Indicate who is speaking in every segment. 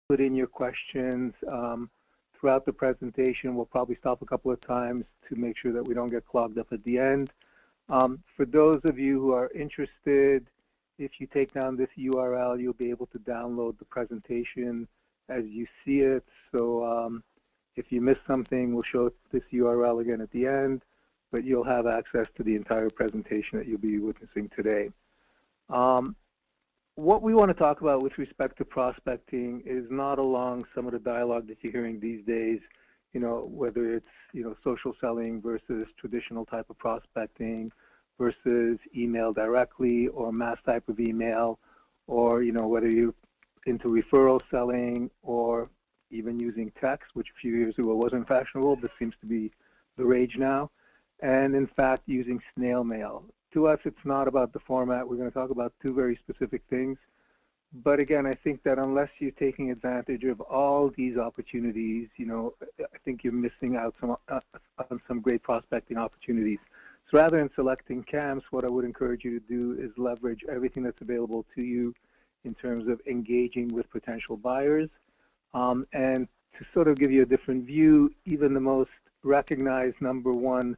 Speaker 1: put in your questions throughout the presentation. We'll probably stop a couple of times to make sure that we don't get clogged up at the end. For those of you who are interested, if you take down this URL, you'll be able to download the presentation as you see it. So if you miss something, we'll show this URL again at the end, but you'll have access to the entire presentation that you'll be witnessing today. What we want to talk about with respect to prospecting is not along some of the dialogue that you're hearing these days, whether it's, social selling versus traditional type of prospecting versus email directly or mass type of email, or, whether you're into referral selling or even using text, which a few years ago wasn't fashionable, but seems to be the rage now, and in fact using snail mail. To us, it's not about the format. We're going to talk about two very specific things. But again, I think that unless you're taking advantage of all these opportunities, I think you're missing out on some great prospecting opportunities. So rather than selecting camps, what I would encourage you to do is leverage everything that's available to you in terms of engaging with potential buyers. And to sort of give you a different view, even the most recognized #1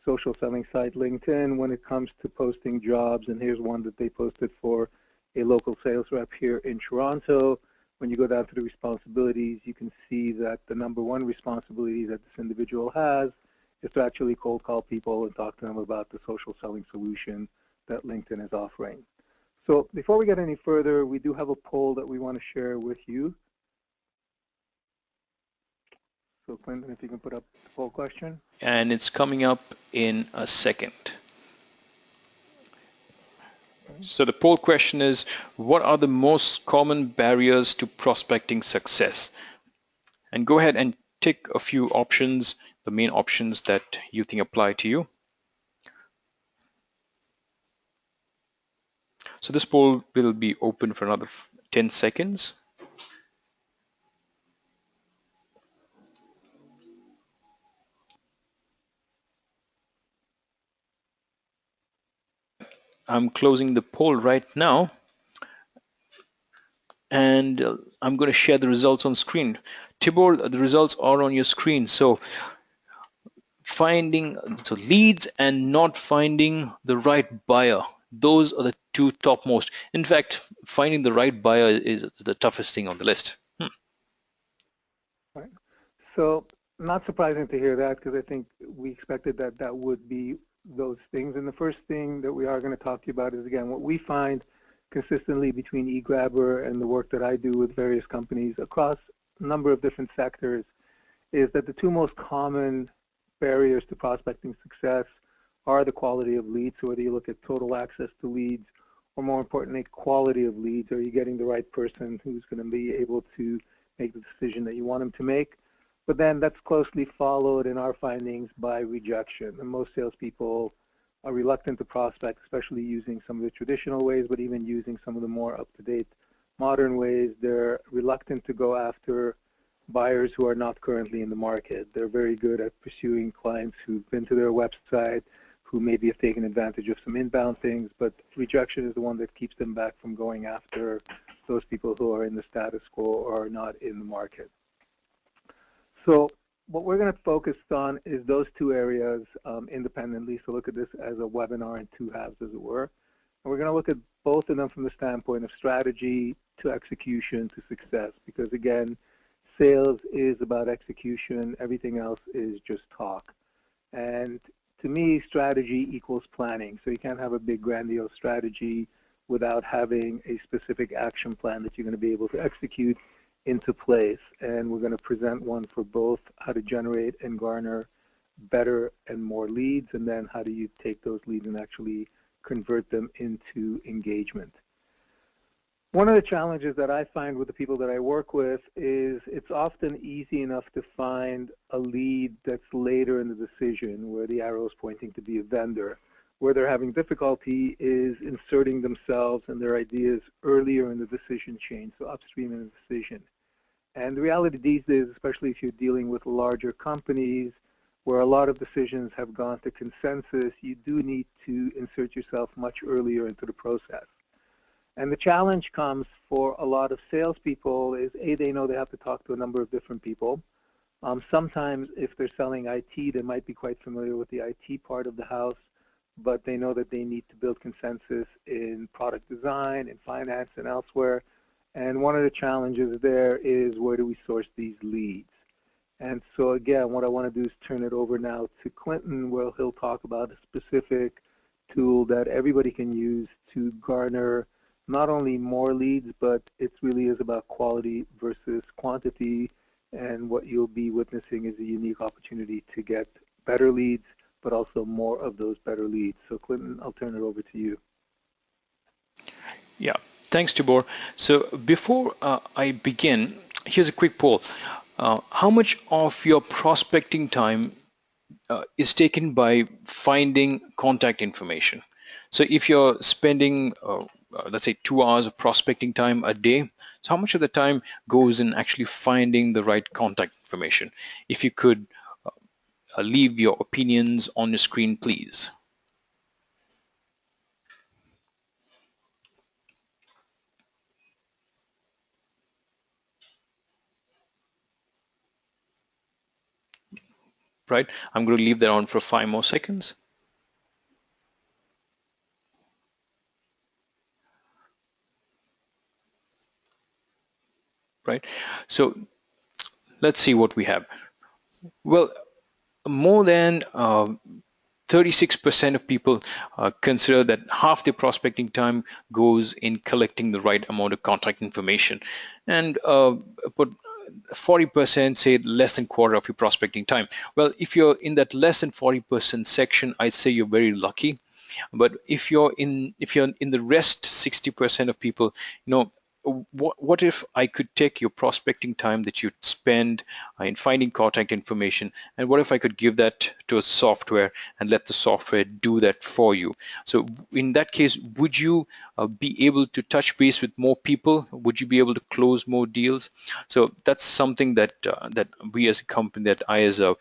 Speaker 1: social selling site, LinkedIn, when it comes to posting jobs, and here's one that they posted for a local sales rep here in Toronto. When you go down to the responsibilities, you can see that the #1 responsibility that this individual has is to actually cold call people and talk to them about the social selling solution that LinkedIn is offering. So before we get any further, we do have a poll that we want to share with you. So Clinton, if you can put up the poll question.
Speaker 2: And it's coming up in a second. So the poll question is, what are the most common barriers to prospecting success? And go ahead and tick a few options, the main options that you think apply to you. So this poll will be open for another 10 seconds. I'm closing the poll right now, and I'm going to share the results on screen. Tibor, the results are on your screen. So leads and not finding the right buyer, those are the two topmost. In fact, finding the right buyer is the toughest thing on the list.
Speaker 1: Right. So not surprising to hear that, because I think we expected that that would be those things. And the first thing that we are going to talk to you about is, again, what we find consistently between eGrabber and the work that I do with various companies across a number of different sectors is that the two most common barriers to prospecting success are the quality of leads. So whether you look at total access to leads, or more importantly, quality of leads, are you getting the right person who's going to be able to make the decision that you want them to make? But then that's closely followed in our findings by rejection. And most salespeople are reluctant to prospect, especially using some of the traditional ways, but even using some of the more up-to-date modern ways. They're reluctant to go after buyers who are not currently in the market. They're very good at pursuing clients who've been to their website, who maybe have taken advantage of some inbound things, but rejection is the one that keeps them back from going after those people who are in the status quo or are not in the market. So what we're going to focus on is those two areas independently. So look at this as a webinar in two halves, as it were. And we're going to look at both of them from the standpoint of strategy to execution to success, because again, sales is about execution. Everything else is just talk. And to me, strategy equals planning. So you can't have a big grandiose strategy without having a specific action plan that you're going to be able to execute into place. And we're going to present one for both how to generate and garner better and more leads, and then how do you take those leads and actually convert them into engagement. One of the challenges that I find with the people that I work with is it's often easy enough to find a lead that's later in the decision, where the arrow is pointing to be a vendor. Where they're having difficulty is inserting themselves and their ideas earlier in the decision chain, so upstream in the decision. And the reality these days, especially if you're dealing with larger companies where a lot of decisions have gone to consensus, you do need to insert yourself much earlier into the process. And the challenge comes for a lot of salespeople is, A, they know they have to talk to a number of different people. Sometimes if they're selling IT, they might be quite familiar with the IT part of the house, but they know that they need to build consensus in product design, in finance, and elsewhere. And one of the challenges there is, where do we source these leads? And so again, what I want to do is turn it over now to Clinton, where he'll talk about a specific tool that everybody can use to garner not only more leads, but it really is about quality versus quantity. And what you'll be witnessing is a unique opportunity to get better leads, but also more of those better leads. So Clinton, I'll turn it over to you.
Speaker 2: Yeah, thanks, Tibor. So before I begin, here's a quick poll. How much of your prospecting time is taken by finding contact information? So if you're spending, let's say, 2 hours of prospecting time a day, so how much of the time goes in actually finding the right contact information? If you could leave your opinions on your screen, please. Right? I'm going to leave that on for 5 more seconds. Right? So let's see what we have. Well, more than 36% of people consider that half their prospecting time goes in collecting the right amount of contact information, and but 40% say less than quarter of your prospecting time. Well, if you're in that less than 40% section, I'd say you're very lucky. But if you're in the rest 60% of people, what if I could take your prospecting time that you spend in finding contact information, and what if I could give that to a software and let the software do that for you? So in that case, would you be able to touch base with more people? Would you be able to close more deals? So that's something that that we as a company, that I as a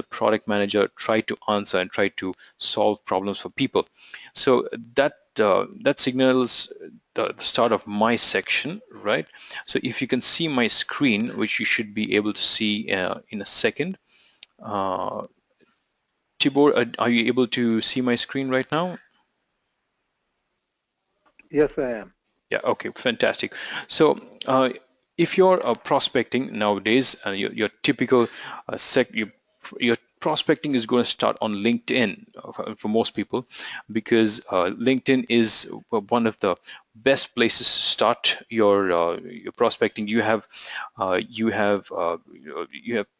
Speaker 2: product manager, try to answer and try to solve problems for people. So that signals the start of my section, right? So if you can see my screen, which you should be able to see in a second. Tibor, are you able to see my screen right now?
Speaker 1: Yes, I am.
Speaker 2: Yeah, okay, fantastic. So if you're prospecting nowadays, your typical your prospecting is going to start on LinkedIn for most people, because LinkedIn is one of the best places to start your prospecting. You have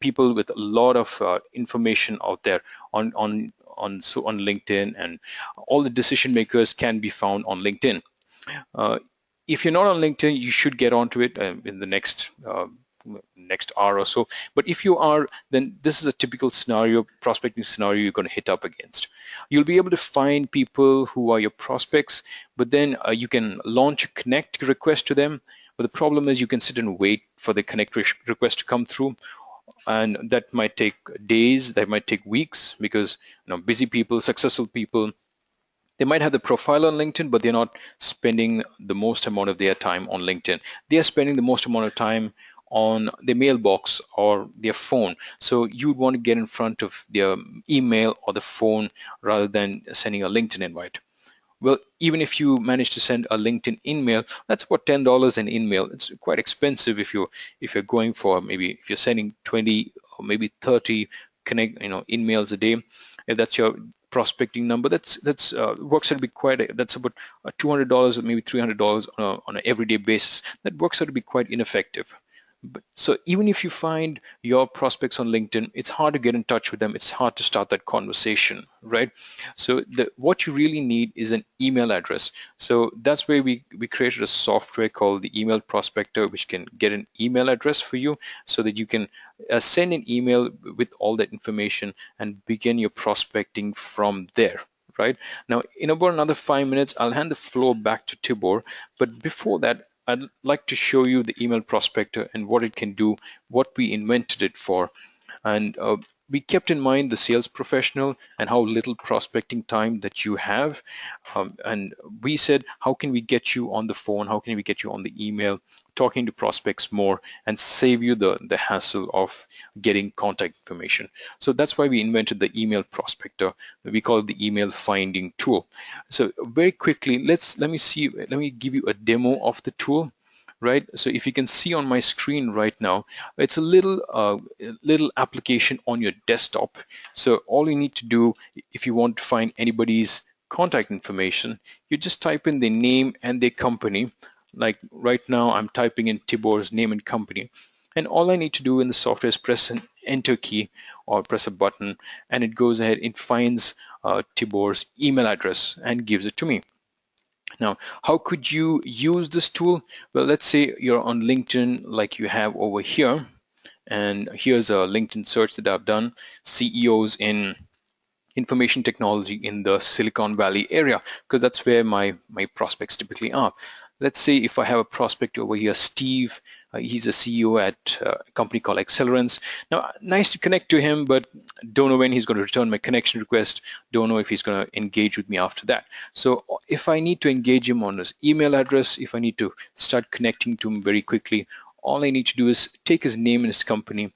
Speaker 2: people with a lot of information out there on LinkedIn, and all the decision makers can be found on LinkedIn. Uh, if you're not on LinkedIn, you should get onto it in the next hour or so. But if you are, then this is a typical scenario, prospecting scenario you're going to hit up against. You'll be able to find people who are your prospects, but then you can launch a connect request to them. But the problem is, you can sit and wait for the connect request to come through, and that might take days, that might take weeks, because busy people, successful people, they might have the profile on LinkedIn, but they're not spending the most amount of their time on LinkedIn. They are spending the most amount of time on their mailbox or their phone. So you'd want to get in front of their email or the phone rather than sending a LinkedIn invite. Well, even if you manage to send a LinkedIn email, that's about $10 an email. It's quite expensive if you're going for, maybe if you're sending 20 or maybe 30 emails a day. If that's your prospecting number, that's works out to be that's about $200 or maybe $300 on an everyday basis. That works out to be quite ineffective. So even if you find your prospects on LinkedIn, it's hard to get in touch with them. It's hard to start that conversation, right? So what you really need is an email address. So that's where we created a software called the Email Prospector, which can get an email address for you, so that you can send an email with all that information and begin your prospecting from there. Right now, in about another 5 minutes, I'll hand the floor back to Tibor. But before that, I'd like to show you the email prospector and what it can do, what we invented it for. And we kept in mind the sales professional and how little prospecting time that you have. And we said, how can we get you on the phone? How can we get you on the email, talking to prospects more, and save you the hassle of getting contact information? So that's why we invented the email prospector. We call it the email finding tool. So very quickly, let me give you a demo of the tool. Right, so if you can see on my screen right now, it's a little application on your desktop. So all you need to do, if you want to find anybody's contact information, you just type in their name and their company. Like right now, I'm typing in Tibor's name and company, and all I need to do in the software is press an enter key or press a button, and it goes ahead and finds Tibor's email address and gives it to me. Now, how could you use this tool? Well, let's say you're on LinkedIn like you have over here, and here's a LinkedIn search that I've done, CEOs in information technology in the Silicon Valley area, because that's where my prospects typically are. Let's say if I have a prospect over here, Steve, he's a CEO at a company called Accelerance. Now, nice to connect to him, but don't know when he's going to return my connection request. Don't know if he's going to engage with me after that. So if I need to engage him on his email address, if I need to start connecting to him very quickly, all I need to do is take his name and his company,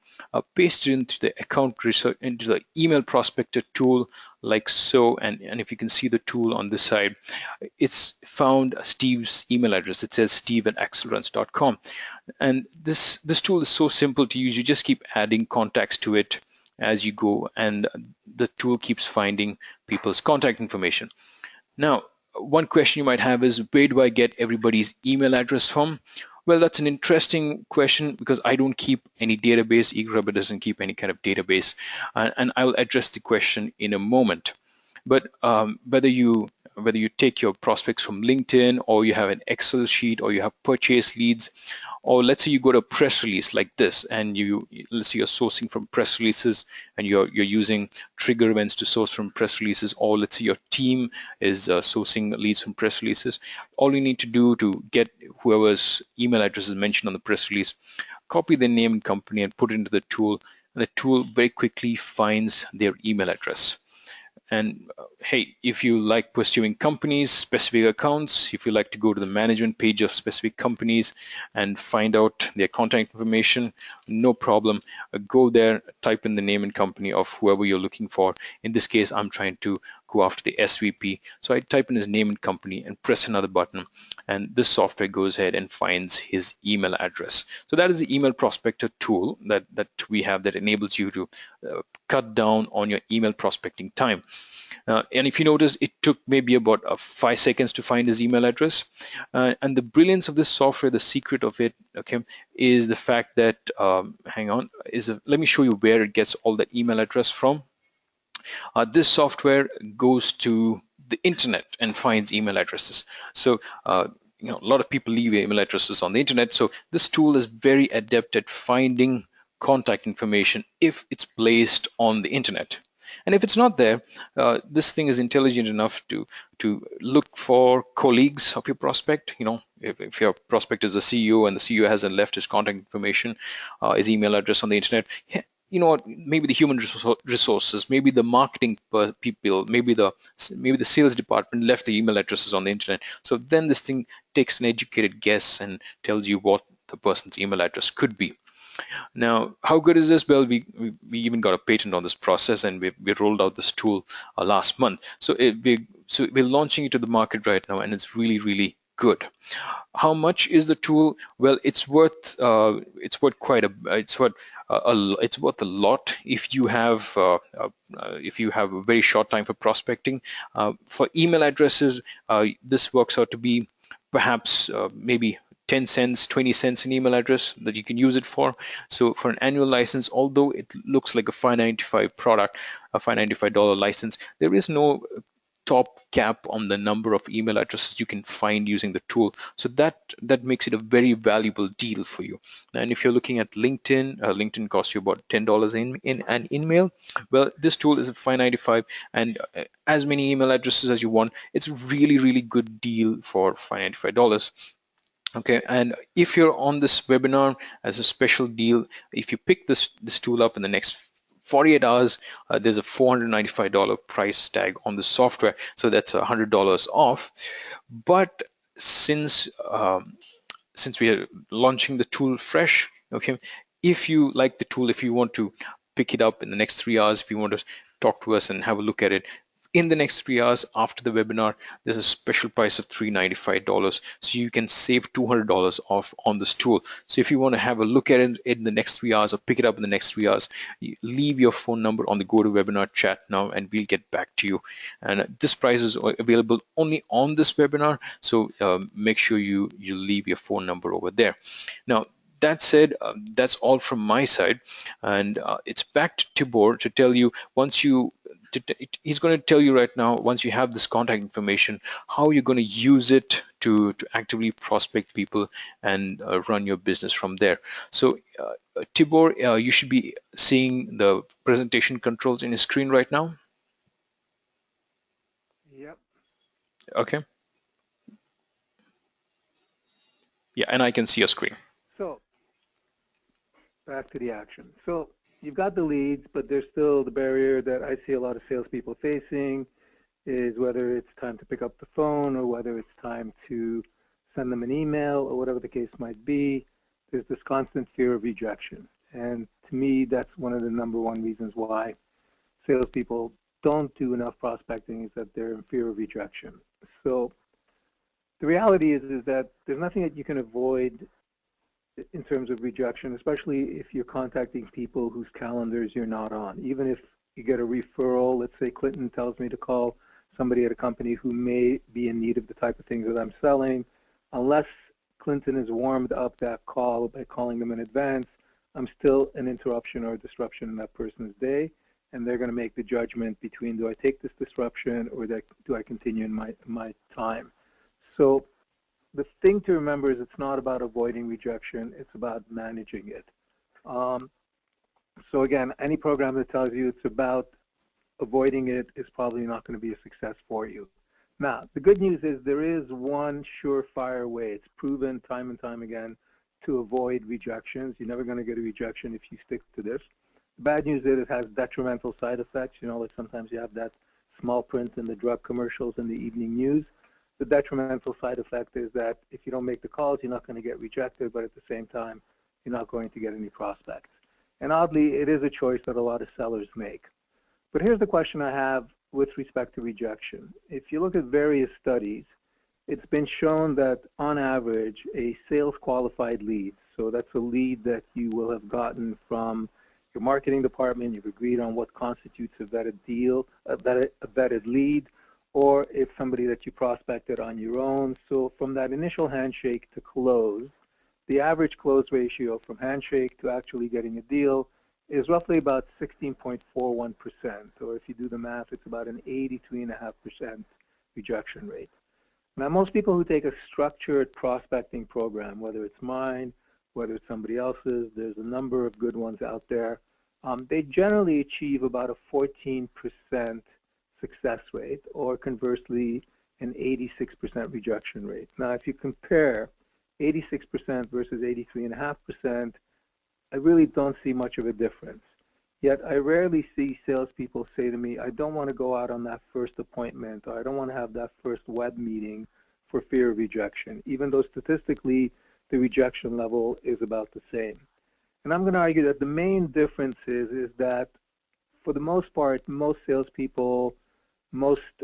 Speaker 2: paste it into the account research, into the email prospector tool like so. And if you can see the tool on this side, it's found Steve's email address. It says steve@accelerance.com. And this tool is so simple to use. You just keep adding contacts to it as you go, and the tool keeps finding people's contact information. Now, one question you might have is, where do I get everybody's email address from? Well, that's an interesting question because I don't keep any database. eGrubber doesn't keep any kind of database, and I will address the question in a moment. But whether you take your prospects from LinkedIn, or you have an Excel sheet, or you have purchase leads, or let's say you go to a press release like this, and let's say you're sourcing from press releases, and you're using trigger events to source from press releases, or let's say your team is sourcing leads from press releases. All you need to do to get whoever's email address is mentioned on the press release, copy their name and company and put it into the tool, and the tool very quickly finds their email address. And hey, if you like pursuing companies, specific accounts, if you like to go to the management page of specific companies and find out their contact information, no problem. Go there, type in the name and company of whoever you're looking for. In this case, I'm trying to go after the SVP. So I type in his name and company and press another button, and this software goes ahead and finds his email address. So that is the email prospector tool that we have that enables you to cut down on your email prospecting time. And if you notice, it took maybe about 5 seconds to find his email address. And the brilliance of this software, the secret of it, okay, is the fact that, let me show you where it gets all that email address from. This software goes to the internet and finds email addresses. So a lot of people leave email addresses on the internet. So this tool is very adept at finding contact information if it's placed on the internet. And if it's not there, this thing is intelligent enough to look for colleagues of your prospect. If your prospect is a CEO and the CEO hasn't left his contact information, his email address on the internet, maybe the human resources, maybe the marketing people, maybe the sales department left the email addresses on the internet. So then this thing takes an educated guess and tells you what the person's email address could be. Now, how good is this? Well, we even got a patent on this process, and we rolled out this tool last month. So we're launching it to the market right now, and it's really good. How much is the tool? Well, it's worth a lot if you have a very short time for prospecting. For email addresses, this works out to be perhaps maybe 10 cents, 20 cents an email address that you can use it for. So for an annual license, although it looks like a $5.95 product, a $5.95 license, there is no top cap on the number of email addresses you can find using the tool. So that makes it a very valuable deal for you. And if you're looking at LinkedIn, LinkedIn costs you about $10 in an email. Well, this tool is a $5.95, and as many email addresses as you want. It's a really good deal for $5.95. Okay, and if you're on this webinar as a special deal, if you pick this tool up in the next 48 hours, there's a $495 price tag on the software, so that's $100 off. But since since we are launching the tool fresh, okay, if you like the tool, if you want to pick it up in the next 3 hours, if you want to talk to us and have a look at it in the next 3 hours after the webinar, there's a special price of $395, so you can save $200 off on this tool. So if you want to have a look at it in the next 3 hours or pick it up in the next 3 hours, leave your phone number on the GoToWebinar chat now and we'll get back to you. And this price is available only on this webinar, so make sure you leave your phone number over there. Now that said, that's all from my side, and it's back to Tibor to tell you, once you he's going to tell you right now, once you have this contact information, how you're going to use it to actively prospect people and run your business from there. So Tibor, you should be seeing the presentation controls in your screen right now.
Speaker 1: Yep.
Speaker 2: Okay. Yeah, and I can see your screen.
Speaker 1: So back to the action. So you've got the leads, but there's still the barrier that I see a lot of salespeople facing, is whether it's time to pick up the phone or whether it's time to send them an email or whatever the case might be. There's this constant fear of rejection. And to me, that's one of the #1 reasons why salespeople don't do enough prospecting, is that they're in fear of rejection. So the reality is that there's nothing that you can avoid in terms of rejection, especially if you're contacting people whose calendars you're not on. Even if you get a referral, let's say Clinton tells me to call somebody at a company who may be in need of the type of things that I'm selling, unless Clinton has warmed up that call by calling them in advance, I'm still an interruption or a disruption in that person's day, and they're going to make the judgment between, do I take this disruption or do I continue in my time? So the thing to remember is it's not about avoiding rejection, it's about managing it. So again, any program that tells you it's about avoiding it is probably not going to be a success for you. Now, the good news is there is one surefire way. It's proven time and time again to avoid rejections. You're never going to get a rejection if you stick to this. The bad news is it has detrimental side effects. You know, like sometimes you have that small print in the drug commercials in the evening news. The detrimental side effect is that if you don't make the calls, you're not going to get rejected, but at the same time, you're not going to get any prospects. And oddly, it is a choice that a lot of sellers make. But here's the question I have with respect to rejection. If you look at various studies, it's been shown that on average, a sales qualified lead, so that's a lead that you will have gotten from your marketing department, you've agreed on what constitutes a vetted deal, a vetted lead, or if somebody that you prospected on your own. So from that initial handshake to close, the average close ratio from handshake to actually getting a deal is roughly about 16.41%. So if you do the math, it's about an 83.5% rejection rate. Now, most people who take a structured prospecting program, whether it's mine, whether it's somebody else's, there's a number of good ones out there, they generally achieve about a 14% success rate, or conversely, an 86% rejection rate. Now, if you compare 86% versus 83.5%, I really don't see much of a difference. Yet I rarely see salespeople say to me, I don't want to go out on that first appointment, or I don't want to have that first web meeting for fear of rejection, even though statistically the rejection level is about the same. And I'm going to argue that the main difference is that for the most part, most salespeople, most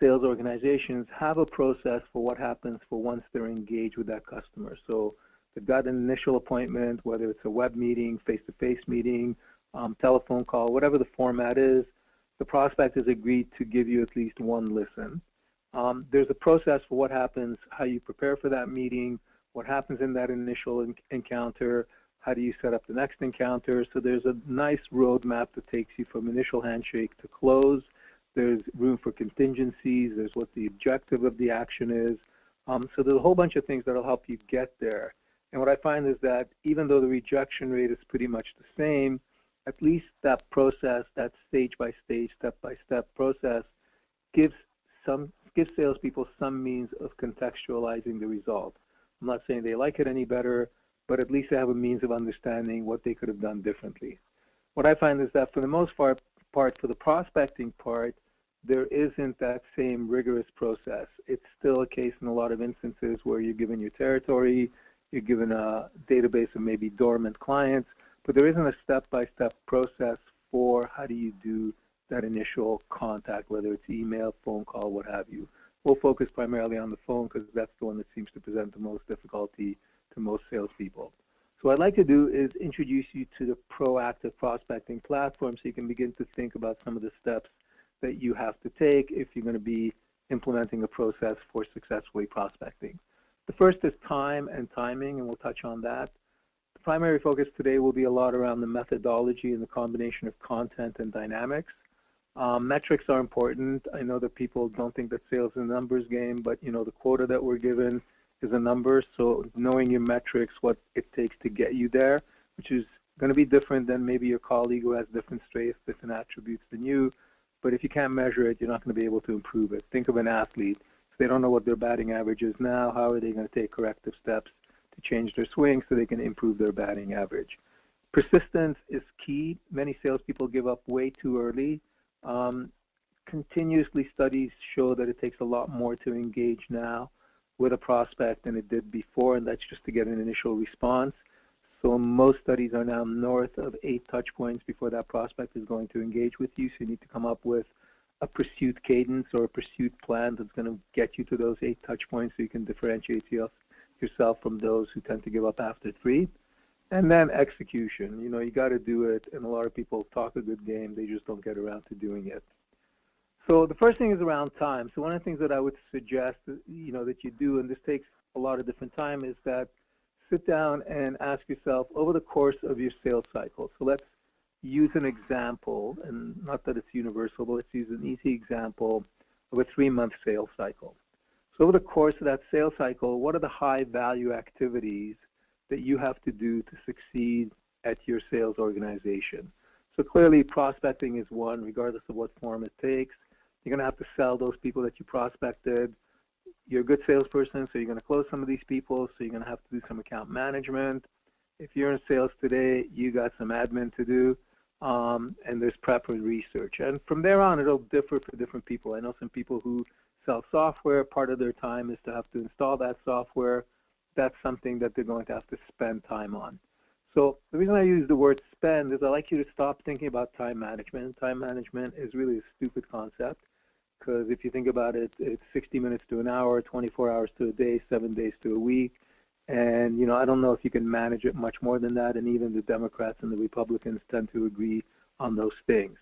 Speaker 1: sales organizations have a process for what happens for once they're engaged with that customer. So they've got an initial appointment, whether it's a web meeting, face-to-face meeting, telephone call, whatever the format is, the prospect has agreed to give you at least one listen. There's a process for what happens, how you prepare for that meeting, what happens in that initial encounter, how do you set up the next encounter. So there's a nice roadmap that takes you from initial handshake to close. There's room for contingencies. There's what the objective of the action is. So there's a whole bunch of things that will help you get there. And what I find is that even though the rejection rate is pretty much the same, at least that process, that stage-by-stage, step-by-step process, gives salespeople some means of contextualizing the result. I'm not saying they like it any better, but at least they have a means of understanding what they could have done differently. what I find is that for the most part, for the prospecting part, there isn't that same rigorous process. It's still a case in a lot of instances where you're given your territory, you're given a database of maybe dormant clients, but there isn't a step-by-step process for how do you do that initial contact, whether it's email, phone call, what have you. We'll focus primarily on the phone because that's the one that seems to present the most difficulty to most salespeople. So what I'd like to do is introduce you to the proactive prospecting platform so you can begin to think about some of the steps that you have to take if you're going to be implementing a process for successfully prospecting. The first is time and timing, and we'll touch on that. The primary focus today will be a lot around the methodology and the combination of content and dynamics. Metrics are important. I know that people don't think that sales is a numbers game, but the quota that we're given is a number, so knowing your metrics, what it takes to get you there, which is going to be different than maybe your colleague who has different strengths, different attributes than you. But if you can't measure it, you're not going to be able to improve it. Think of an athlete. If they don't know what their batting average is now, how are they going to take corrective steps to change their swing so they can improve their batting average? Persistence is key. Many salespeople give up way too early. Continuously, studies show that it takes a lot more to engage now with a prospect than it did before, and that's just to get an initial response. So most studies are now north of 8 touch points before that prospect is going to engage with you. So you need to come up with a pursuit cadence or a pursuit plan that's going to get you to those 8 touch points so you can differentiate yourself from those who tend to give up after 3. And then execution. You got to do it, and a lot of people talk a good game. They just don't get around to doing it. So the first thing is around time. So one of the things that I would suggest, that you do, and this takes a lot of different time, is that sit down and ask yourself over the course of your sales cycle. So let's use an example, and not that it's universal, but let's use an easy example of a 3-month sales cycle. So over the course of that sales cycle, what are the high-value activities that you have to do to succeed at your sales organization? So clearly, prospecting is one, regardless of what form it takes. You're going to have to sell those people that you prospected. You're a good salesperson, so you're going to close some of these people, so you're going to have to do some account management. If you're in sales today, you got some admin to do, and there's prep and research. And from there on, it'll differ for different people. I know some people who sell software, part of their time is to have to install that software. That's something that they're going to have to spend time on. So the reason I use the word spend is I like you to stop thinking about time management. Time management is really a stupid concept, because if you think about it, it's 60 minutes to an hour, 24 hours to a day, 7 days to a week. And, I don't know if you can manage it much more than that, and even the Democrats and the Republicans tend to agree on those things.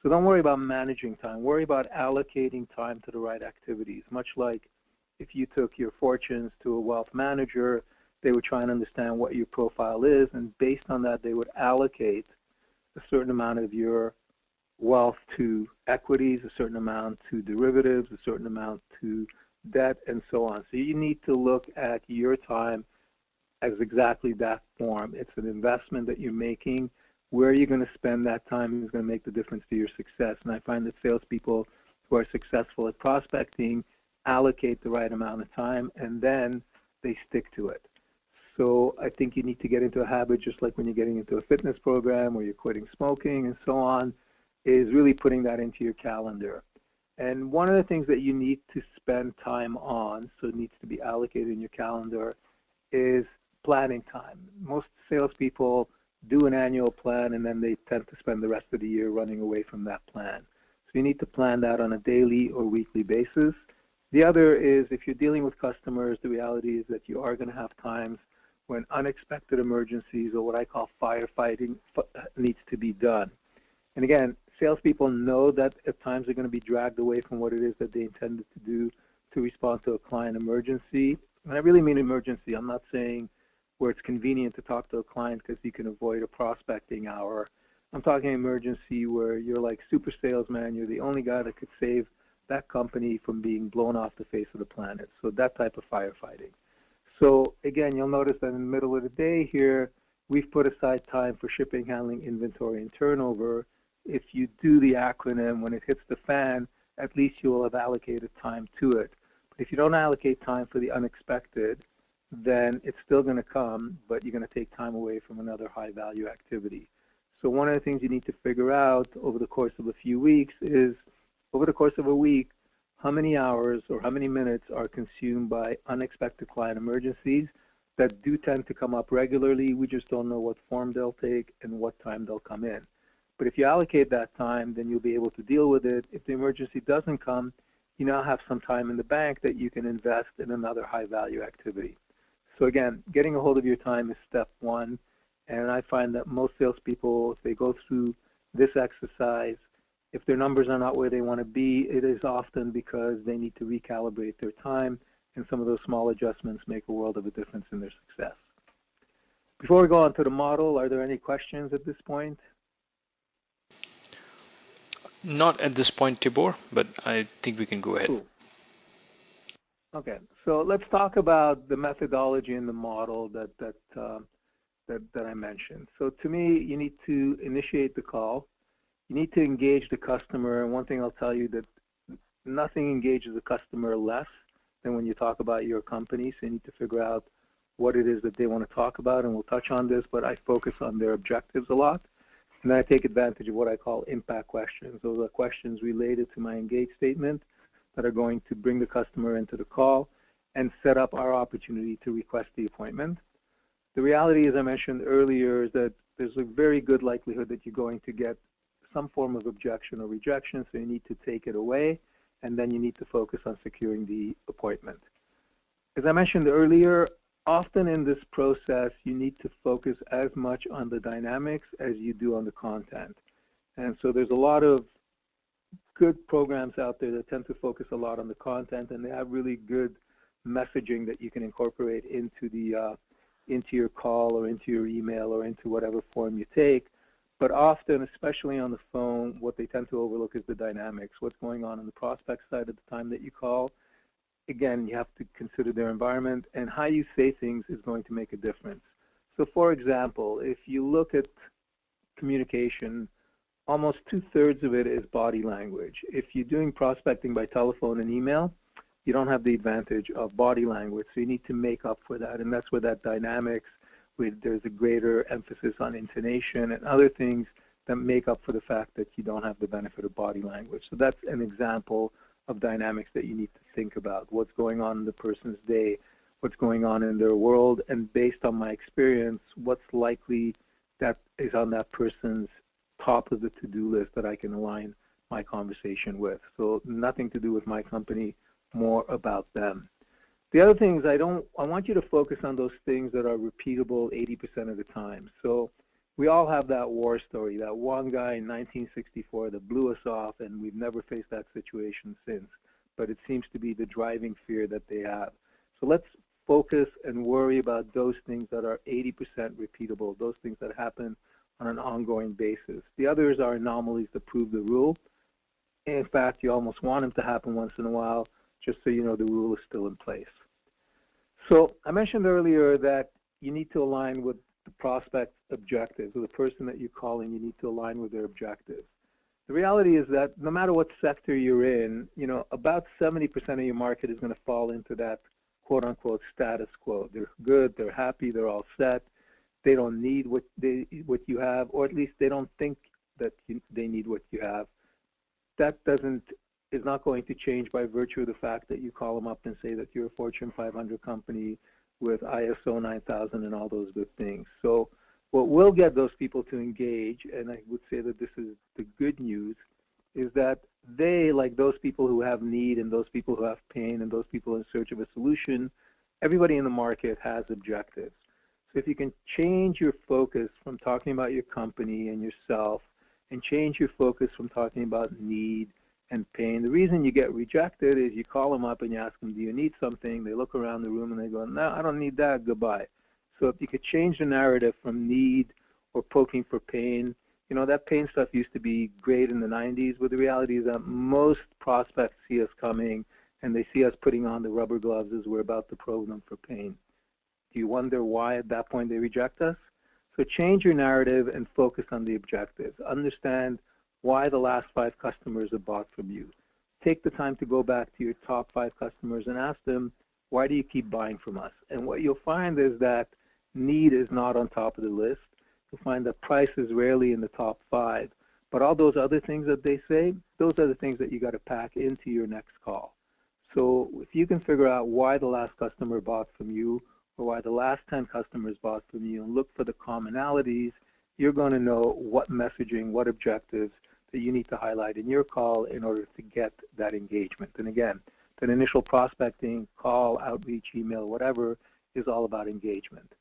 Speaker 1: So don't worry about managing time. Worry about allocating time to the right activities, much like if you took your fortunes to a wealth manager, they would try and understand what your profile is, and based on that, they would allocate a certain amount of your wealth to equities, a certain amount to derivatives, a certain amount to debt, and so on. So you need to look at your time as exactly that form. It's an investment that you're making. Where you're going to spend that time is going to make the difference to your success. And I find that salespeople who are successful at prospecting allocate the right amount of time, and then they stick to it. So I think you need to get into a habit, just like when you're getting into a fitness program or you're quitting smoking and so on, is really putting that into your calendar. And one of the things that you need to spend time on, so it needs to be allocated in your calendar, is planning time. Most salespeople do an annual plan, and then they tend to spend the rest of the year running away from that plan. So you need to plan that on a daily or weekly basis. The other is, if you're dealing with customers, the reality is that you are going to have times when unexpected emergencies, or what I call firefighting, needs to be done. And again, salespeople know that at times they're going to be dragged away from what it is that they intended to do to respond to a client emergency. And I really mean emergency. I'm not saying where it's convenient to talk to a client because you can avoid a prospecting hour. I'm talking emergency where you're like super salesman. You're the only guy that could save that company from being blown off the face of the planet. So that type of firefighting. So again, you'll notice that in the middle of the day here, we've put aside time for shipping, handling, inventory, and turnover. If you do the acronym, when it hits the fan, at least you will have allocated time to it. But if you don't allocate time for the unexpected, then it's still going to come, but you're going to take time away from another high-value activity. So one of the things you need to figure out over the course of a few weeks is, over the course of a week, how many hours or how many minutes are consumed by unexpected client emergencies that do tend to come up regularly. We just don't know what form they'll take and what time they'll come in. But if you allocate that time, then you'll be able to deal with it. If the emergency doesn't come, you now have some time in the bank that you can invest in another high-value activity. So again, getting a hold of your time is step one. And I find that most salespeople, if they go through this exercise, if their numbers are not where they want to be, it is often because they need to recalibrate their time, and some of those small adjustments make a world of a difference in their success. Before we go on to the model, are there any questions at this point?
Speaker 2: Not at this point, Tibor, but I think we can go ahead.
Speaker 1: Cool. Okay, so let's talk about the methodology and the model that I mentioned. So to me, you need to initiate the call. You need to engage the customer. And one thing I'll tell you, that nothing engages the customer less than when you talk about your company. So you need to figure out what it is that they want to talk about, and we'll touch on this, but I focus on their objectives a lot. And then I take advantage of what I call impact questions. Those are questions related to my engage statement that are going to bring the customer into the call and set up our opportunity to request the appointment. The reality, as I mentioned earlier, is that there's a very good likelihood that you're going to get some form of objection or rejection, so you need to take it away, and then you need to focus on securing the appointment. As I mentioned earlier, often in this process, you need to focus as much on the dynamics as you do on the content. And so there's a lot of good programs out there that tend to focus a lot on the content, and they have really good messaging that you can incorporate into your call or into your email or into whatever form you take. But often, especially on the phone, what they tend to overlook is the dynamics, what's going on the prospect side at the time that you call. Again, you have to consider their environment, and how you say things is going to make a difference. So for example, if you look at communication, almost 2/3 of it is body language. If you're doing prospecting by telephone and email, you don't have the advantage of body language, so you need to make up for that, and that's where that dynamics, there's a greater emphasis on intonation and other things that make up for the fact that you don't have the benefit of body language. So that's an example of dynamics that you need to think about. What's going on in the person's day, what's going on in their world, and based on my experience, what's likely that is on that person's top of the to-do list that I can align my conversation with. So nothing to do with my company, more about them. The other things, I want you to focus on those things that are repeatable 80% of the time. So we all have that war story, that one guy in 1964 that blew us off, and we've never faced that situation since. But it seems to be the driving fear that they have. So let's focus and worry about those things that are 80% repeatable, those things that happen on an ongoing basis. The others are anomalies that prove the rule. In fact, you almost want them to happen once in a while, just so you know the rule is still in place. So I mentioned earlier that you need to align with the prospect's objectives, or the person that you're calling, you need to align with their objectives. The reality is that no matter what sector you're in, about 70% of your market is going to fall into that quote-unquote status quo. They're good, they're happy, they're all set. They don't need what you have, or at least they don't think that they need what you have. That is not going to change by virtue of the fact that you call them up and say that you're a Fortune 500 company with ISO 9000 and all those good things. So what will get those people to engage, and I would say that this is the good news, is that they, like those people who have need and those people who have pain and those people in search of a solution, everybody in the market has objectives. So if you can change your focus from talking about your company and yourself and change your focus from talking about need and pain. The reason you get rejected is you call them up and you ask them, do you need something? They look around the room and they go, no, I don't need that, goodbye. So if you could change the narrative from need or poking for pain, that pain stuff used to be great in the 90s, but the reality is that most prospects see us coming and they see us putting on the rubber gloves as we're about to probe them for pain. Do you wonder why at that point they reject us? So change your narrative and focus on the objectives. Understand why the last 5 customers have bought from you. Take the time to go back to your top 5 customers and ask them, why do you keep buying from us? And what you'll find is that need is not on top of the list. you'll find that price is rarely in the top 5. But all those other things that they say, those are the things that you got to pack into your next call. So if you can figure out why the last customer bought from you or why the last 10 customers bought from you and look for the commonalities, you're going to know what messaging, what objectives that you need to highlight in your call in order to get that engagement. And again, that initial prospecting, call, outreach, email, whatever, is all about engagement.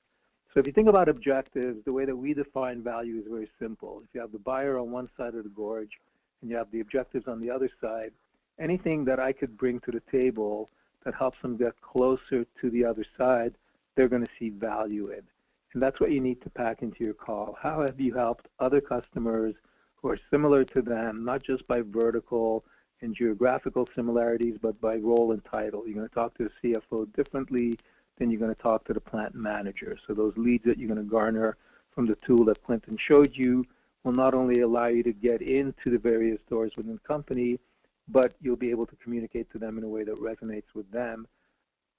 Speaker 1: So if you think about objectives, the way that we define value is very simple. If you have the buyer on one side of the gorge and you have the objectives on the other side, anything that I could bring to the table that helps them get closer to the other side, they're going to see value in. And that's what you need to pack into your call. How have you helped other customers who are similar to them, not just by vertical and geographical similarities, but by role and title? You're going to talk to the CFO differently than you're going to talk to the plant manager. So those leads that you're going to garner from the tool that Clinton showed you will not only allow you to get into the various doors within the company, but you'll be able to communicate to them in a way that resonates with them,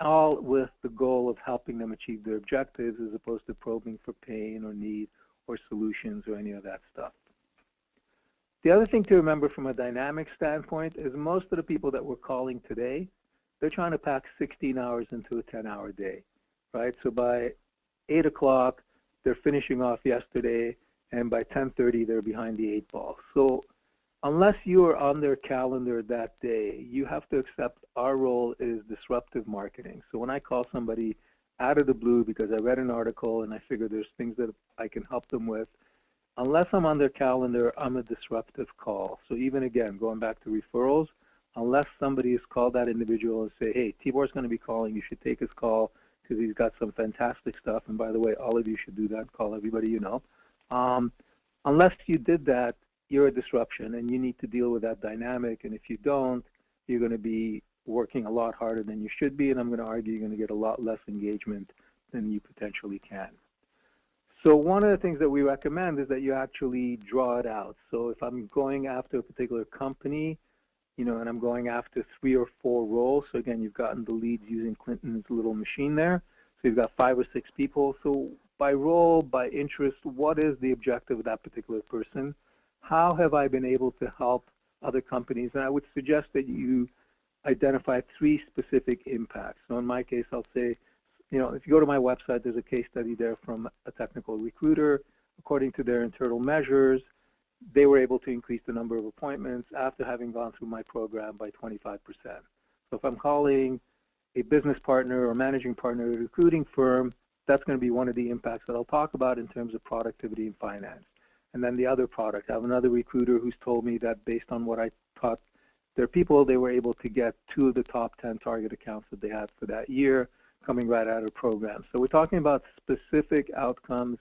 Speaker 1: all with the goal of helping them achieve their objectives as opposed to probing for pain or need or solutions or any of that stuff. The other thing to remember from a dynamic standpoint is most of the people that we're calling today, they're trying to pack 16 hours into a 10-hour day, right? So by 8 o'clock, they're finishing off yesterday, and by 10:30, they're behind the 8 ball. So unless you are on their calendar that day, you have to accept our role is disruptive marketing. So when I call somebody out of the blue because I read an article and I figure there's things that I can help them with, unless I'm on their calendar, I'm a disruptive call. So even again, going back to referrals, unless somebody has called that individual and say, hey, Tibor's going to be calling, you should take his call because he's got some fantastic stuff. And by the way, all of you should do that, call everybody you know. Unless you did that, you're a disruption and you need to deal with that dynamic. And if you don't, you're going to be working a lot harder than you should be. And I'm going to argue you're going to get a lot less engagement than you potentially can. So one of the things that we recommend is that you actually draw it out. So if I'm going after a particular company, you know, and I'm going after 3 or 4 roles. So again, you've gotten the leads using Clinton's little machine there. So you've got 5 or 6 people. So by role, by interest, what is the objective of that particular person? How have I been able to help other companies? And I would suggest that you identify 3 specific impacts. So in my case, I'll say, you know, if you go to my website, there's a case study there from a technical recruiter. According to their internal measures, they were able to increase the number of appointments after having gone through my program by 25%. So if I'm calling a business partner or managing partner at a recruiting firm, that's going to be one of the impacts that I'll talk about in terms of productivity and finance. And then the other product, I have another recruiter who's told me that based on what I taught their people, they were able to get 2 of the top 10 target accounts that they had for that year coming right out of the program. So we're talking about specific outcomes,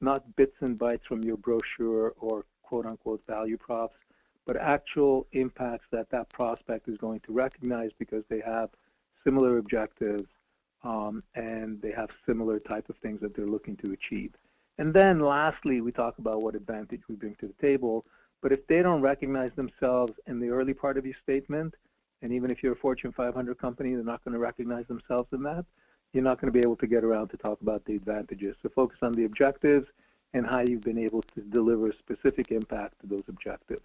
Speaker 1: not bits and bytes from your brochure or quote-unquote value props, but actual impacts that that prospect is going to recognize because they have similar objectives and they have similar type of things that they're looking to achieve. And then lastly, we talk about what advantage we bring to the table. But if they don't recognize themselves in the early part of your statement, and even if you're a Fortune 500 company, they're not going to recognize themselves in that, you're not going to be able to get around to talk about the advantages. So focus on the objectives and how you've been able to deliver specific impact to those objectives.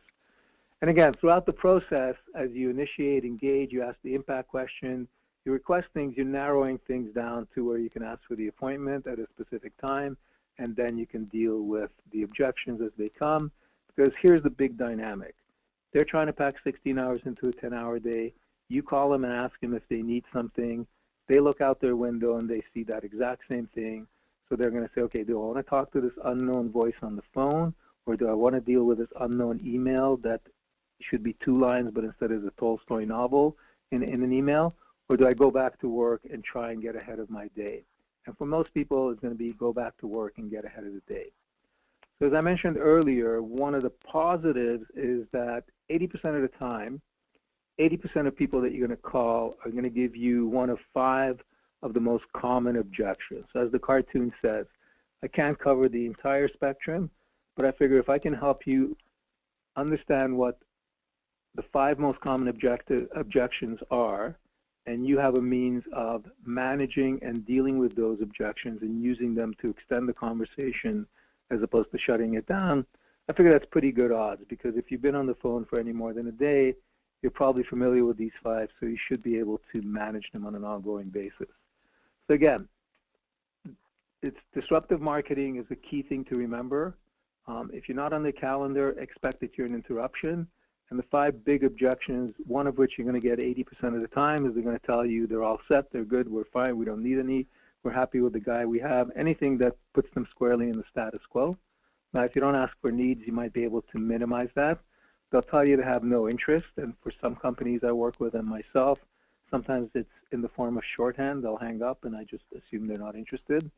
Speaker 1: And again, throughout the process, as you initiate, engage, you ask the impact question, you request things, you're narrowing things down to where you can ask for the appointment at a specific time, and then you can deal with the objections as they come. Because here's the big dynamic. They're trying to pack 16 hours into a 10-hour day. You call them and ask them if they need something. They look out their window and they see that exact same thing. So they're going to say, okay, do I want to talk to this unknown voice on the phone, or do I want to deal with this unknown email that should be 2 lines, but instead is a Tolstoy novel in an email, or do I go back to work and try and get ahead of my day? And for most people, it's going to be go back to work and get ahead of the day. So as I mentioned earlier, one of the positives is that 80% of the time, 80% of people that you're going to call are going to give you one of 5 of the most common objections. So as the cartoon says, I can't cover the entire spectrum, but I figure if I can help you understand what the 5 most common objections are, and you have a means of managing and dealing with those objections and using them to extend the conversation as opposed to shutting it down, I figure that's pretty good odds, because if you've been on the phone for any more than a day, you're probably familiar with these 5, so you should be able to manage them on an ongoing basis. So again, it's disruptive marketing is a key thing to remember. If you're not on the calendar, expect that you're an interruption. And the 5 big objections, one of which you're going to get 80% of the time, is they're going to tell you they're all set, they're good, we're fine, we don't need any, we're happy with the guy we have, anything that puts them squarely in the status quo. Now, if you don't ask for needs, you might be able to minimize that. They'll tell you to have no interest, and for some companies I work with and myself, sometimes it's in the form of shorthand. They'll hang up, and I just assume they're not interested.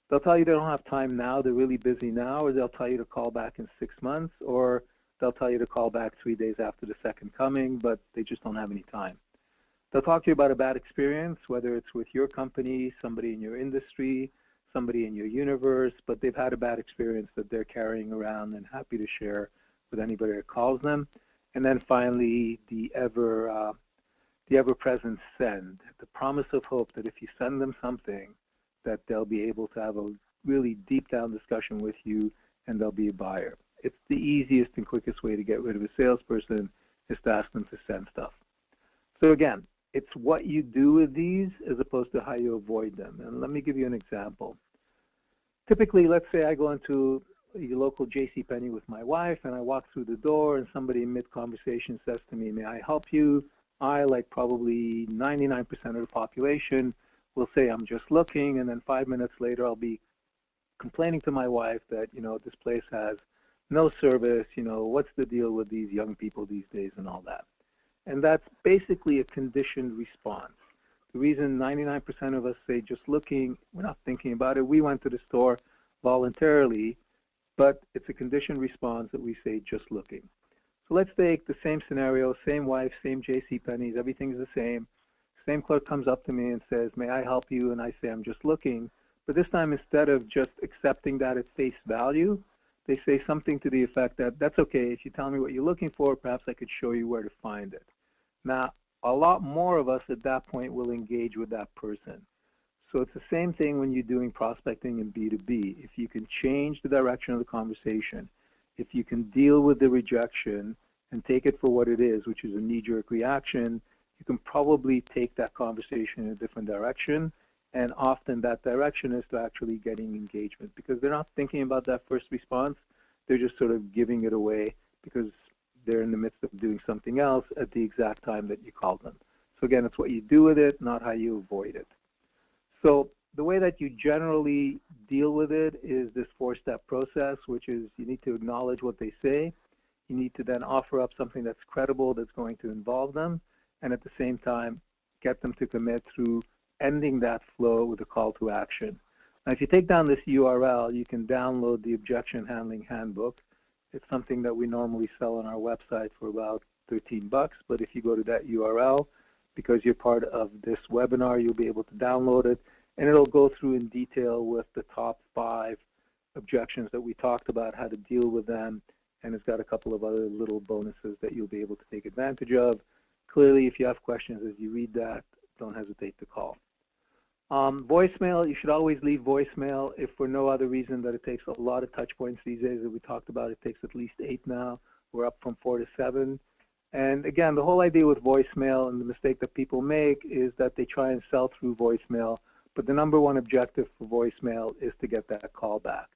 Speaker 1: They'll tell you they don't have time now, they're really busy now, or they'll tell you to call back in 6 months, or they'll tell you to call back 3 days after the second coming, but they just don't have any time. They'll talk to you about a bad experience, whether it's with your company, somebody in your industry, somebody in your universe, but they've had a bad experience that they're carrying around and happy to share with anybody that calls them. And then finally, the ever-present send, the promise of hope that if you send them something, that they'll be able to have a really deep down discussion with you and they'll be a buyer. It's the easiest and quickest way to get rid of a salesperson is to ask them to send stuff. So again, it's what you do with these as opposed to how you avoid them. And let me give you an example. Typically, let's say I go into a local JCPenney with my wife and I walk through the door and somebody mid-conversation says to me, may I help you? I, like probably 99% of the population, will say I'm just looking, and then 5 minutes later I'll be complaining to my wife that, this place has no service, what's the deal with these young people these days and all that. And that's basically a conditioned response. The reason 99% of us say just looking, we're not thinking about it. We went to the store voluntarily, but it's a conditioned response that we say just looking. So let's take the same scenario, same wife, same JCPenney's, everything's the same. Same clerk comes up to me and says, may I help you? And I say, I'm just looking. But this time, instead of just accepting that at face value, they say something to the effect that, that's okay, if you tell me what you're looking for, perhaps I could show you where to find it. Now, a lot more of us at that point will engage with that person. So it's the same thing when you're doing prospecting in B2B. If you can change the direction of the conversation, if you can deal with the rejection and take it for what it is, which is a knee-jerk reaction, you can probably take that conversation in a different direction. And often that direction is to actually getting engagement, because they're not thinking about that first response. They're just sort of giving it away because they're in the midst of doing something else at the exact time that you called them. So again, it's what you do with it, not how you avoid it. So the way that you generally deal with it is this 4-step process, which is you need to acknowledge what they say. You need to then offer up something that's credible, that's going to involve them, and at the same time, get them to commit through ending that flow with a call to action. Now, if you take down this URL, you can download the Objection Handling Handbook. It's something that we normally sell on our website for about $13, but if you go to that URL, because you're part of this webinar, you'll be able to download it, and it'll go through in detail with the top 5 objections that we talked about, how to deal with them, and it's got a couple of other little bonuses that you'll be able to take advantage of. Clearly, if you have questions as you read that, don't hesitate to call. Voicemail, you should always leave voicemail if for no other reason that it takes a lot of touch points these days that we talked about. It takes at least 8 now. We're up from 4 to 7. And again, the whole idea with voicemail and the mistake that people make is that they try and sell through voicemail, but the #1 objective for voicemail is to get that call back.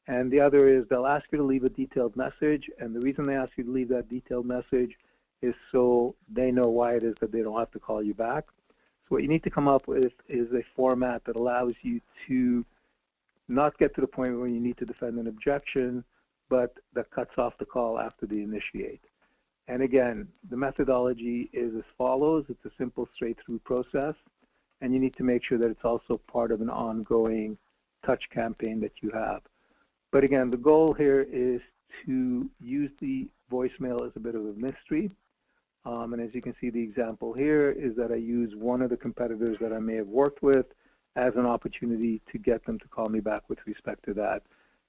Speaker 1: And the other is they'll ask you to leave a detailed message, and the reason they ask you to leave that detailed message is so they know why it is that they don't have to call you back. So what you need to come up with is a format that allows you to not get to the point where you need to defend an objection, but that cuts off the call after they initiate. And again, the methodology is as follows. It's a simple, straight-through process, and you need to make sure that it's also part of an ongoing touch campaign that you have. But again, the goal here is to use the voicemail as a bit of a mystery. And as you can see, the example here is that I use one of the competitors that I may have worked with as an opportunity to get them to call me back with respect to that.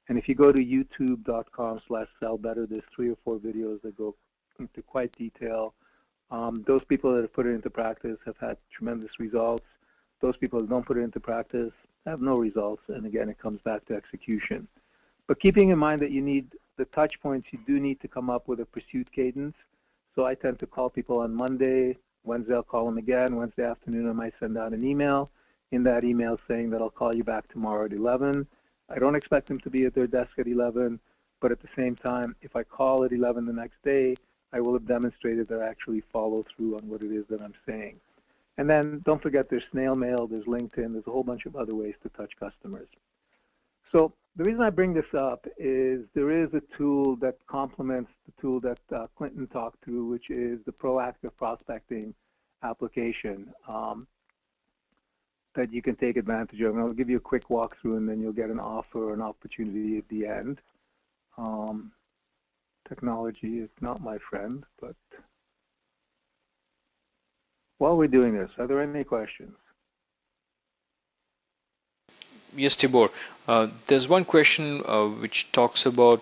Speaker 1: And if you go to youtube.com/sellbetter, there's 3 or 4 videos that go into quite detail. Those people that have put it into practice have had tremendous results. Those people that don't put it into practice have no results. And again, it comes back to execution. But keeping in mind that you need the touch points, you do need to come up with a pursuit cadence. So I tend to call people on Monday. Wednesday I'll call them again. Wednesday afternoon I might send out an email. In that email saying that I'll call you back tomorrow at 11. I don't expect them to be at their desk at 11, but at the same time, if I call at 11 the next day, I will have demonstrated that I actually follow through on what it is that I'm saying. And then don't forget there's snail mail, there's LinkedIn, there's a whole bunch of other ways to touch customers. So the reason I bring this up is there is a tool that complements the tool that Clinton talked through, which is the proactive prospecting application that you can take advantage of. And I'll give you a quick walkthrough, and then you'll get an offer or an opportunity at the end. Technology is not my friend, but while we're doing this, are there any questions?
Speaker 2: Yes, Tibor. There's one question which talks about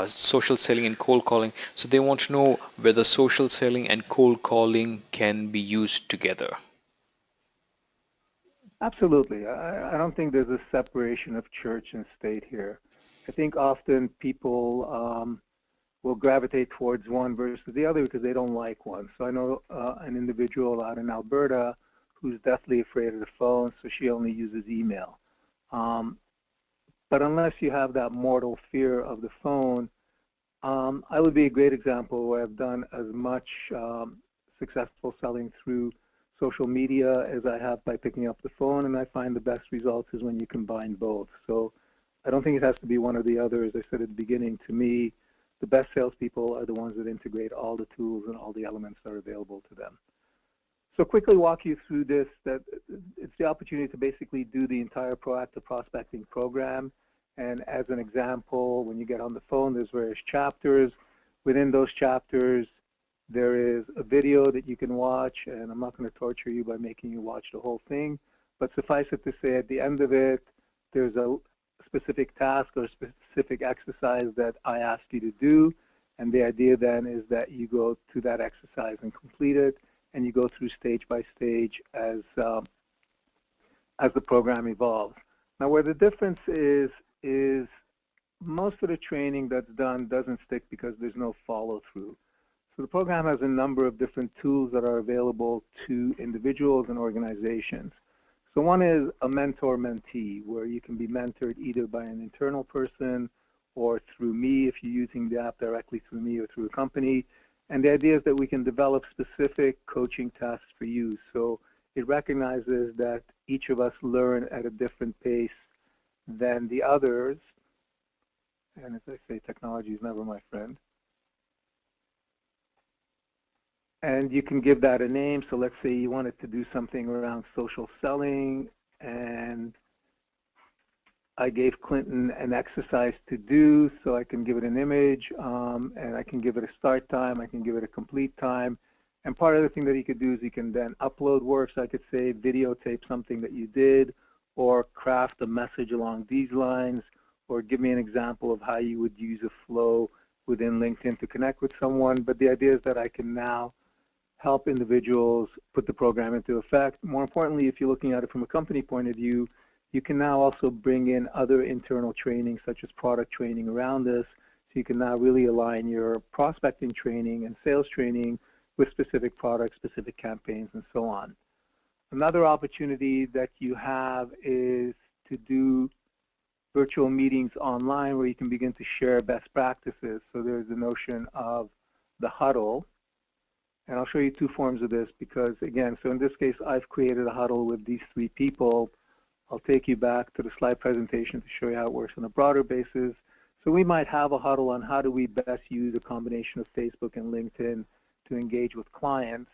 Speaker 2: social selling and cold calling. So they want to know whether social selling and cold calling can be used together.
Speaker 1: Absolutely. I don't think there's a separation of church and state here. I think often people will gravitate towards one versus the other because they don't like one. So I know an individual out in Alberta who's deathly afraid of the phone, so she only uses email. But unless you have that mortal fear of the phone, I would be a great example where I've done as much successful selling through social media as I have by picking up the phone, and I find the best results is when you combine both. So I don't think it has to be one or the other. As I said at the beginning, to me, the best salespeople are the ones that integrate all the tools and all the elements that are available to them. So quickly walk you through this, that it's the opportunity to basically do the entire proactive prospecting program. And as an example, when you get on the phone, there's various chapters. Within those chapters, there is a video that you can watch, and I'm not going to torture you by making you watch the whole thing, but suffice it to say at the end of it, there's a specific task or specific exercise that I ask you to do, and the idea then is that you go to that exercise and complete it, and you go through stage by stage as the program evolves. Now where the difference is most of the training that's done doesn't stick because there's no follow-through. So the program has a number of different tools that are available to individuals and organizations. So one is a mentor-mentee, where you can be mentored either by an internal person or through me if you're using the app directly through me or through a company. And the idea is that we can develop specific coaching tasks for you. So it recognizes that each of us learn at a different pace than the others. And as I say, technology is never my friend. And you can give that a name. So let's say you wanted to do something around social selling, and I gave Clinton an exercise to do, so I can give it an image, and I can give it a start time, I can give it a complete time. And part of the thing that you could do is you can then upload work. So I could say videotape something that you did, or craft a message along these lines, or give me an example of how you would use a flow within LinkedIn to connect with someone. But the idea is that I can now help individuals put the program into effect. More importantly, if you're looking at it from a company point of view, you can now also bring in other internal training, such as product training around this. So you can now really align your prospecting training and sales training with specific products, specific campaigns, and so on. Another opportunity that you have is to do virtual meetings online where you can begin to share best practices. So there's the notion of the huddle. And I'll show you two forms of this because, again, so in this case, I've created a huddle with these three people. I'll take you back to the slide presentation to show you how it works on a broader basis. So we might have a huddle on how do we best use a combination of Facebook and LinkedIn to engage with clients.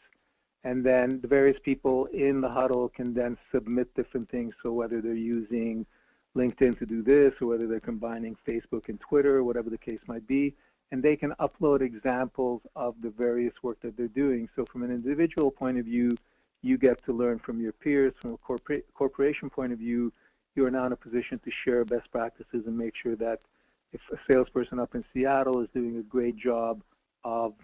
Speaker 1: And then the various people in the huddle can then submit different things. So whether they're using LinkedIn to do this, or whether they're combining Facebook and Twitter, whatever the case might be, and they can upload examples of the various work that they're doing. So from an individual point of view, you get to learn from your peers. From a corporation point of view, you are now in a position to share best practices and make sure that if a salesperson up in Seattle is doing a great job of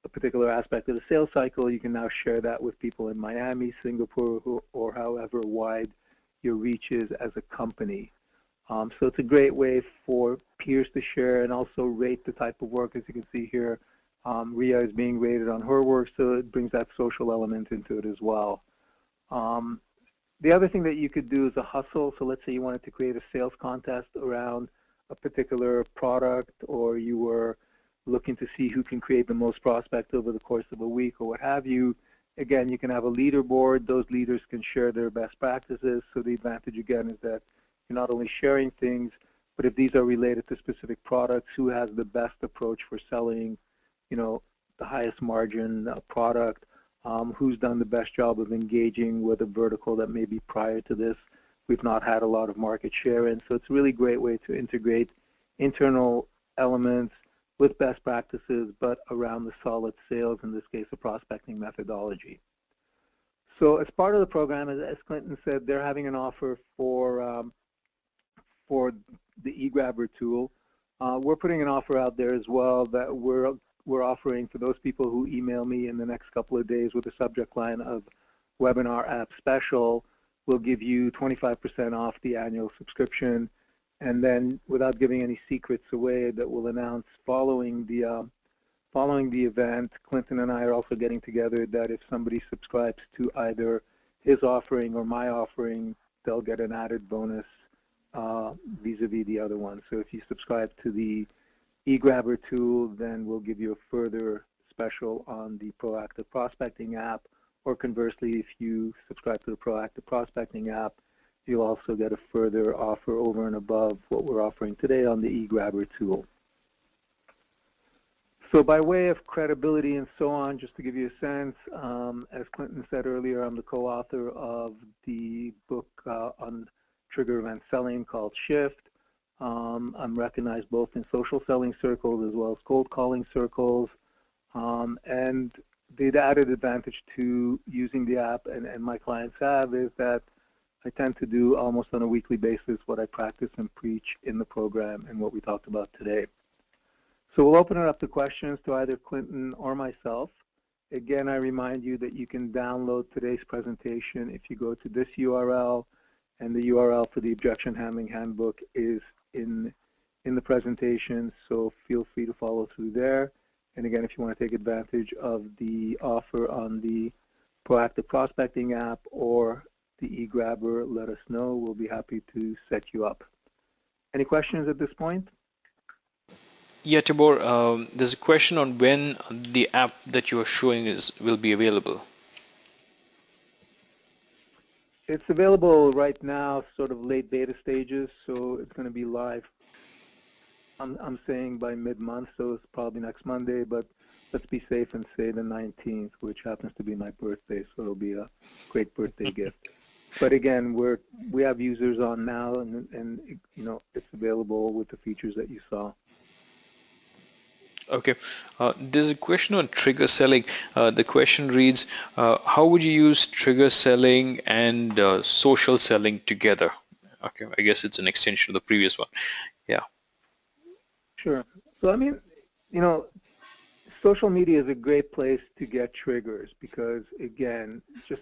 Speaker 1: a particular aspect of the sales cycle, you can now share that with people in Miami, Singapore, or however wide your reach is as a company. So it's a great way for peers to share and also rate the type of work. As you can see here, Ria is being rated on her work, so it brings that social element into it as well. The other thing that you could do is a hustle. So let's say you wanted to create a sales contest around a particular product, or you were looking to see who can create the most prospects over the course of a week or what have you. Again, you can have a leaderboard. Those leaders can share their best practices. So the advantage, again, is that you're not only sharing things, but if these are related to specific products, who has the best approach for selling, the highest margin product, who's done the best job of engaging with a vertical that maybe prior to this we've not had a lot of market share in. So it's a really great way to integrate internal elements with best practices, but around the solid sales, in this case, a prospecting methodology. So as part of the program, as Clinton said, they're having an offer for the eGrabber tool. We're putting an offer out there as well that we're offering for those people who email me in the next couple of days with the subject line of webinar app special. We'll give you 25% off the annual subscription, and then without giving any secrets away that we'll announce following the event, Clinton and I are also getting together that if somebody subscribes to either his offering or my offering, they'll get an added bonus vis-a-vis the other one. So if you subscribe to the eGrabber tool, then we'll give you a further special on the proactive prospecting app, or conversely, if you subscribe to the proactive prospecting app, you'll also get a further offer over and above what we're offering today on the eGrabber tool. So by way of credibility and so on, just to give you a sense, as Clinton said earlier, I'm the co-author of the book on trigger event selling called Shift. I'm recognized both in social selling circles as well as cold calling circles. And the added advantage to using the app, and my clients have, is that I tend to do almost on a weekly basis what I practice and preach in the program and what we talked about today. So we'll open it up to questions to either Clinton or myself. Again, I remind you that you can download today's presentation if you go to this URL, and the URL for the Objection Handling Handbook is in the presentation, so feel free to follow through there. And again, if you want to take advantage of the offer on the Proactive Prospecting app or the eGrabber, let us know. We'll be happy to set you up. Any questions at this point?
Speaker 2: Yeah, Tibor, there's a question on when the app that you are showing will be available.
Speaker 1: It's available right now, sort of late beta stages, so it's going to be live. I'm saying by mid-month, so it's probably next Monday, but let's be safe and say the 19th, which happens to be my birthday, so it'll be a great birthday gift. But again, we have users on now, and it's available with the features that you saw.
Speaker 2: Okay, there's a question on trigger selling. The question reads, how would you use trigger selling and social selling together? Okay, I guess it's an extension of the previous one. Yeah.
Speaker 1: Sure. So I mean, social media is a great place to get triggers because, again, just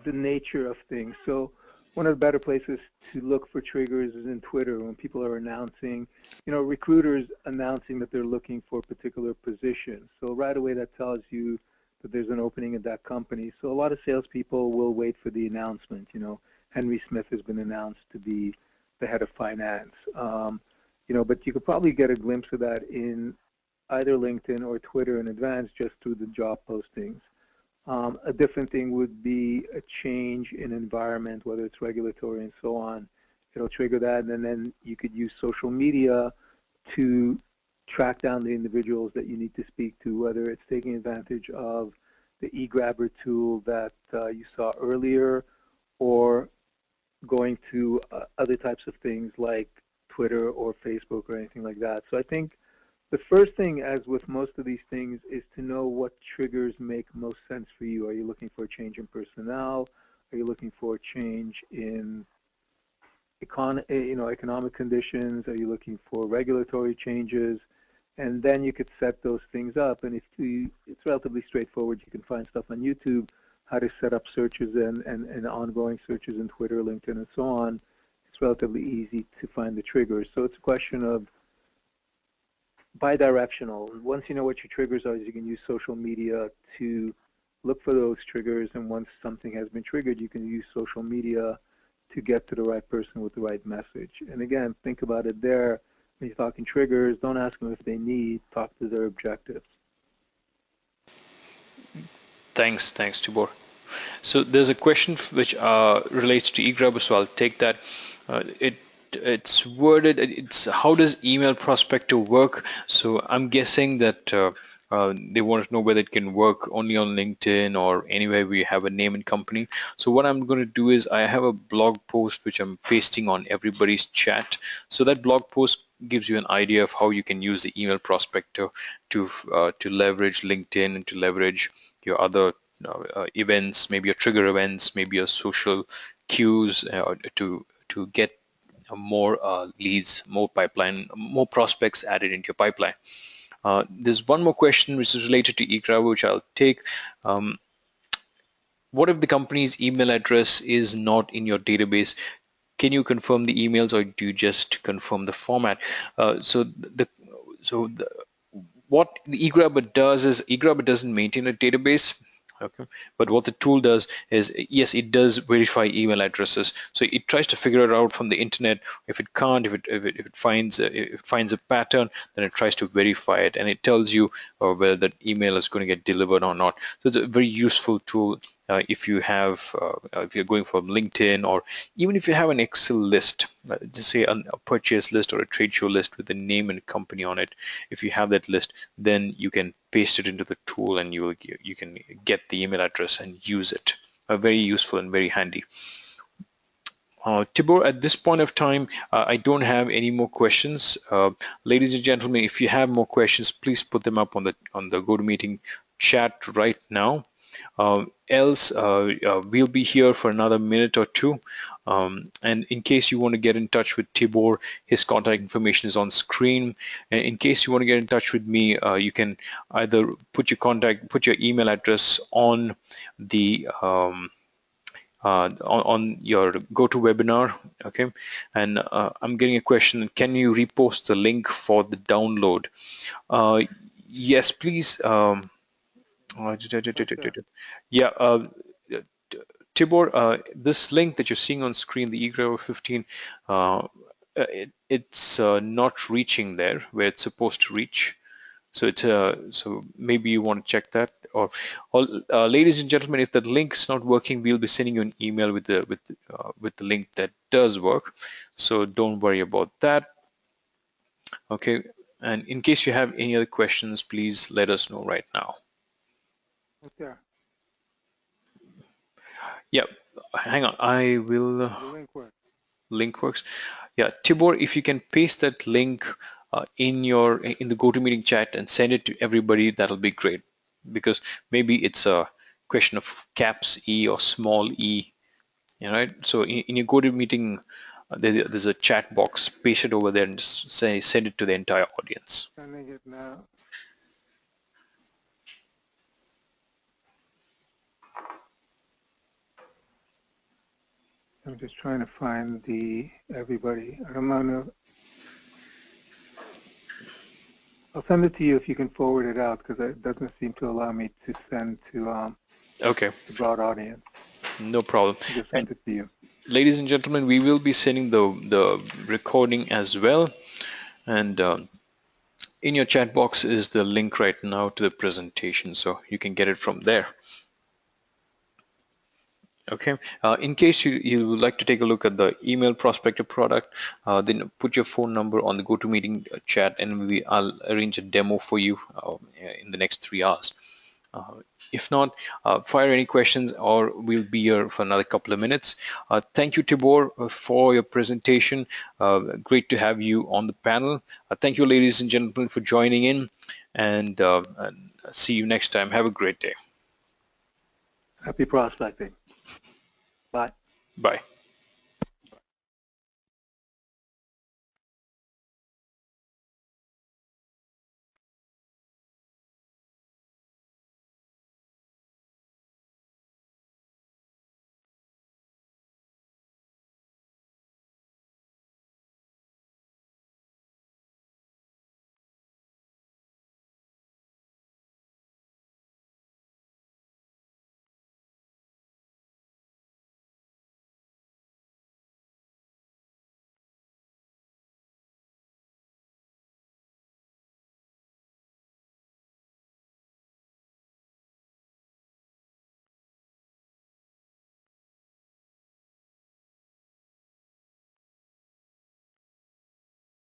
Speaker 1: the nature of things. So one of the better places to look for triggers is in Twitter when people are announcing, recruiters announcing that they're looking for a particular position. So right away that tells you that there's an opening at that company. So a lot of salespeople will wait for the announcement. Henry Smith has been announced to be the head of finance. But you could probably get a glimpse of that in either LinkedIn or Twitter in advance just through the job postings. A different thing would be a change in environment, whether it's regulatory and so on. It'll trigger that, and then you could use social media to track down the individuals that you need to speak to, whether it's taking advantage of the eGrabber tool that you saw earlier, or going to other types of things like Twitter or Facebook or anything like that. So I think the first thing, as with most of these things, is to know what triggers make most sense for you. Are you looking for a change in personnel? Are you looking for a change in economic conditions? Are you looking for regulatory changes? And then you could set those things up. And it's relatively straightforward. You can find stuff on YouTube, how to set up searches and ongoing searches in Twitter, LinkedIn, and so on. it's relatively easy to find the triggers. So it's a question of bi-directional. Once you know what your triggers are, you can use social media to look for those triggers, and once something has been triggered, you can use social media to get to the right person with the right message. And again, think about it there. When you're talking triggers, don't ask them if they need, talk to their objectives.
Speaker 2: Thanks, Tibor. So there's a question which relates to eGrabber, so I'll take that. It's worded, it's how does email prospector work? So I'm guessing that they want to know whether it can work only on LinkedIn or anywhere we have a name and company. So what I'm going to do is I have a blog post which I'm pasting on everybody's chat. So that blog post gives you an idea of how you can use the email prospector to leverage LinkedIn and to leverage your other events, maybe your trigger events, maybe your social cues to get more leads, more pipeline, more prospects added into your pipeline. There's one more question which is related to eGrabber, which I'll take. What if the company's email address is not in your database? Can you confirm the emails, or do you just confirm the format? What the eGrabber does is eGrabber doesn't maintain a database. Okay, but what the tool does is, yes, it does verify email addresses. So it tries to figure it out from the internet. If it can't, if it finds a pattern, then it tries to verify it, and it tells you whether that email is going to get delivered or not. So it's a very useful tool if you're going from LinkedIn, or even if you have an Excel list, just say a purchase list or a trade show list with the name and company on it. If you have that list, then you can paste it into the tool, and you can get the email address and use it. Very useful and very handy. Tibor, at this point of time, I don't have any more questions. Ladies and gentlemen, if you have more questions, please put them up on the GoToMeeting chat right now. Else, we'll be here for another minute or two. And in case you want to get in touch with Tibor, his contact information is on screen. And in case you want to get in touch with me, you can either put your email address on the on your GoToWebinar, okay? And I'm getting a question: can you repost the link for the download? Yes, please. Yeah, Tibor, this link that you're seeing on screen, the eGrabber 15, it's not reaching there where it's supposed to reach. So so maybe you want to check that. Or ladies and gentlemen, if that link is not working, we'll be sending you an email with the link that does work. So don't worry about that. Okay. And in case you have any other questions, please let us know right now.
Speaker 1: Okay.
Speaker 2: Yeah, hang on. I will.
Speaker 1: The link works.
Speaker 2: Link works. Yeah, Tibor, if you can paste that link in the GoToMeeting chat and send it to everybody, that'll be great. Because maybe it's a question of caps E or small e, right? So in your GoToMeeting, there's a chat box. Paste it over there and just send it to the entire audience.
Speaker 1: Sending it now. I'm just trying to find everybody. I'm gonna. I'll send it to you if you can forward it out, because it doesn't seem to allow me to send to
Speaker 2: Okay.
Speaker 1: the broad audience.
Speaker 2: No problem.
Speaker 1: I just sent it to you.
Speaker 2: Ladies and gentlemen, we will be sending the recording as well, and in your chat box is the link right now to the presentation, so you can get it from there. Okay, in case you would like to take a look at the email prospector product, then put your phone number on the GoToMeeting chat, and I'll arrange a demo for you in the next 3 hours. If not, fire any questions, or we'll be here for another couple of minutes. Thank you, Tibor, for your presentation. Great to have you on the panel. Thank you, ladies and gentlemen, for joining in, and see you next time. Have a great day.
Speaker 1: Happy prospecting. Bye.
Speaker 2: Bye.